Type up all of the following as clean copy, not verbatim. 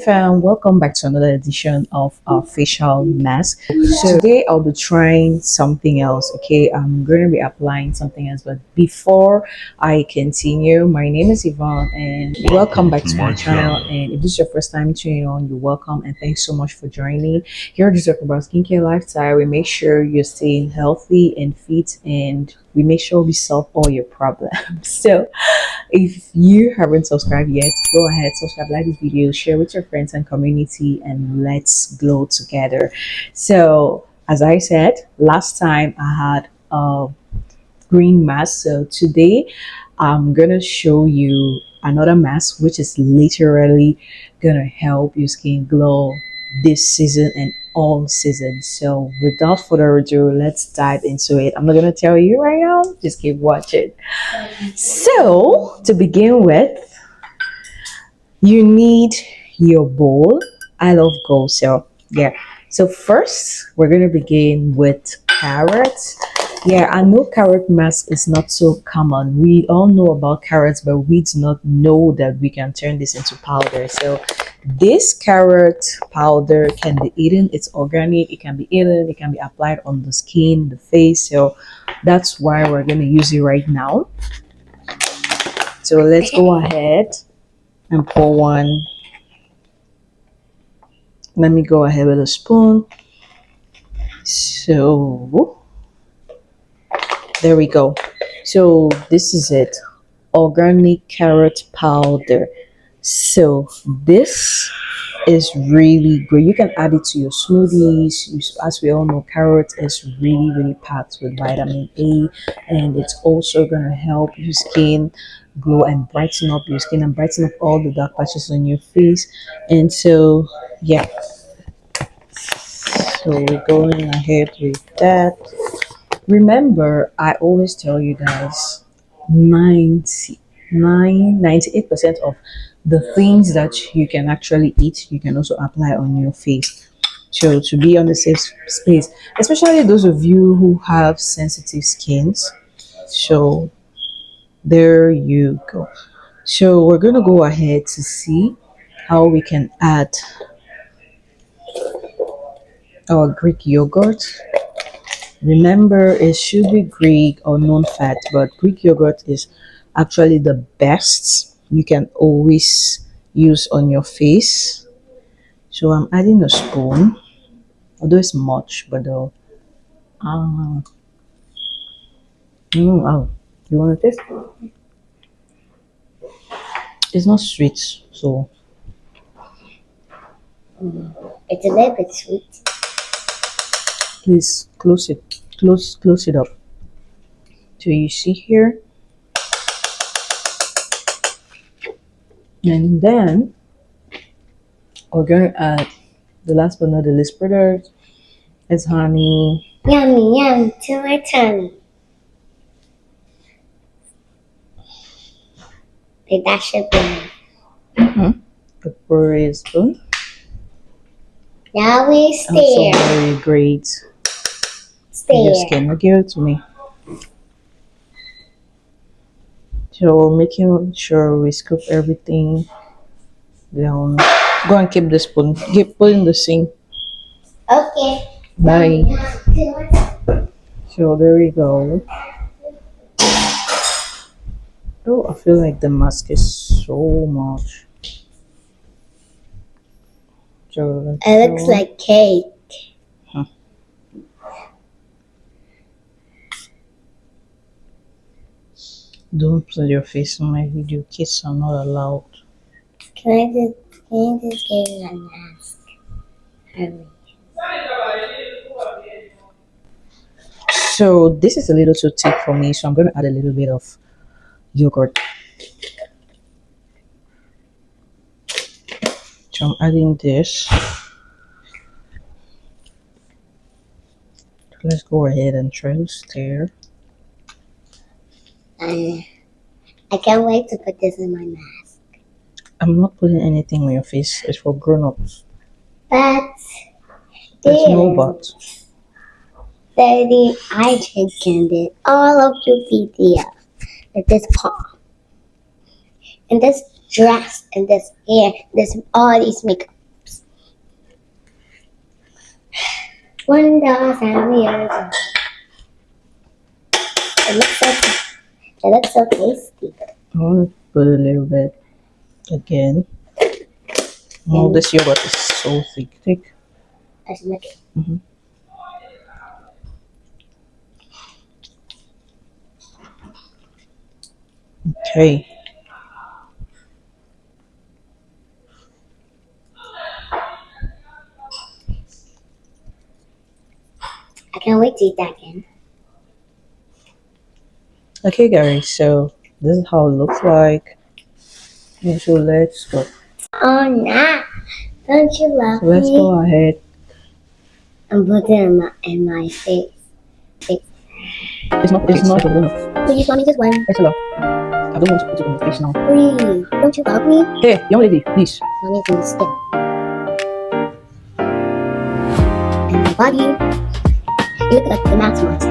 fam, welcome back to another edition of our facial mask. So today I'll be trying something else. Okay, I'm going to be applying something else, but before I continue, my name is Yvonne and welcome back to my channel. And if this is your first time tuning on, you're welcome and thanks so much for joining. Here we talk about skincare lifestyle. We make sure you're staying healthy and fit, and we make sure we solve all your problems. So if you haven't subscribed yet, go ahead, subscribe, like this video, share with your friends and community, and let's glow together. So as I said last time, I had a green mask. So today I'm gonna show you another mask which is literally gonna help your skin glow this season and all seasons. So without further ado, let's dive into it. I'm not gonna tell you right now, just keep watching. So to begin with, you need your bowl. I love gold, so yeah. So first we're gonna begin with carrots. Yeah, I know carrot mask is not so common. We all know about carrots, but we do not know that we can turn this into powder. So this carrot powder can be eaten. It's organic. It can be eaten. It can be applied on the skin, the face. So that's why we're going to use it right now. So let's go ahead and pour one. Let me go ahead with a spoon. So there we go. So this is it, organic carrot powder. So this is really great. You can add it to your smoothies. As we all know, carrot is really packed with vitamin A, and it's also going to help your skin glow and brighten up your skin and brighten up all the dark patches on your face. And so yeah, so we're going ahead with that. Remember, I always tell you guys 98% of the things that you can actually eat, you can also apply on your face. So to be on the safe space, especially those of you who have sensitive skins. So there you go. So we're going to go ahead to see how we can add our Greek yogurt. Remember, it should be Greek or non-fat, but Greek yogurt is actually the best you can always use on your face. So I'm adding a spoon, although it's much, but oh, oh, you want to taste? It's not sweet, so it's a little bit sweet. please close it up. So you see here, and then we're going to add the last but not the least product is honey. Yummy, too much honey. Like that should be. A porridge spoon. Now we Also very great for your skin. Now give it to me. So we're making sure we scoop everything down. Go and keep the spoon. Put in the sink. Okay. Bye. So there we go. Oh, I feel like the mask is so much. So it looks like cake. Don't put your face on my video. Kids are not allowed. Can I just get a mask? Hurry. So this is a little too thick for me, so I'm going to add a little bit of yogurt. So I'm adding this. Let's go ahead and try to stir. I can't wait to put this in my mask. I'm not putting anything on your face. It's for grown-ups. But there's no but. Daddy, I just ended all of your video with this paw. And this dress and this hair, this all these makeups. 1,000 years old. It looks so tasty. I want to put a little bit again. Oh, this yogurt is so thick. I should make it. Okay. I can't wait to eat that again. Okay, guys. So this is how it looks like. Okay, so let's go. Oh, nah. Don't you love So let's me? go ahead. I'm putting it in my face. It's not a bonus. Please, mommy, just one. It's a lot. I don't want to put it on your face now. Please. Don't you love me? Hey, young lady, please. Mommy, can skip. And my body. You look like the Max Monster.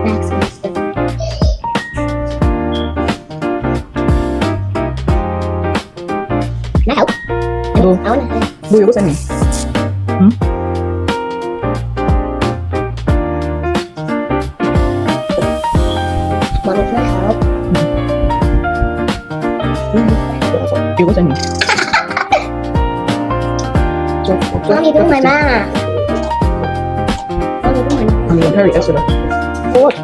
Max Monster. Can I help? No. I want to help. No, you go send me. Mommy, can I help? You go send me. Mommy, do my mask. Mommy, do my mask. I'm in a hurry, Esther. For what?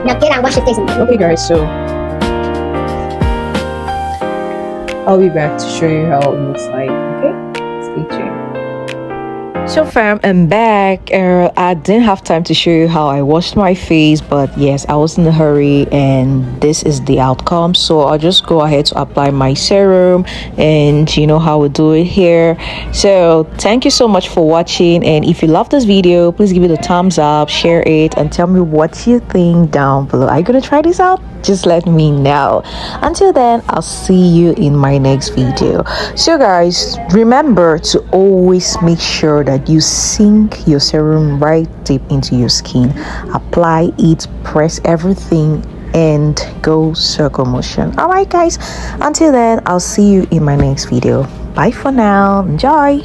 Now get out, wash your face and Okay, guys, so I'll be back to show you how it looks like. Okay, stay tuned. So fam, I'm back. I didn't have time to show you how I washed my face, but yes, I was in a hurry and this is the outcome. So I'll just go ahead to apply my serum, and you know how we do it here. So thank you so much for watching, and if you love this video, please give it a thumbs up, share it, and tell me what you think down below. Are you gonna try this out? Just let me know. Until then, I'll see you in my next video. So guys, remember to always make sure that you sink your serum right deep into your skin. Apply it, press everything, and go circle motion. All right guys, until then, I'll see you in my next video. Bye for now. Enjoy.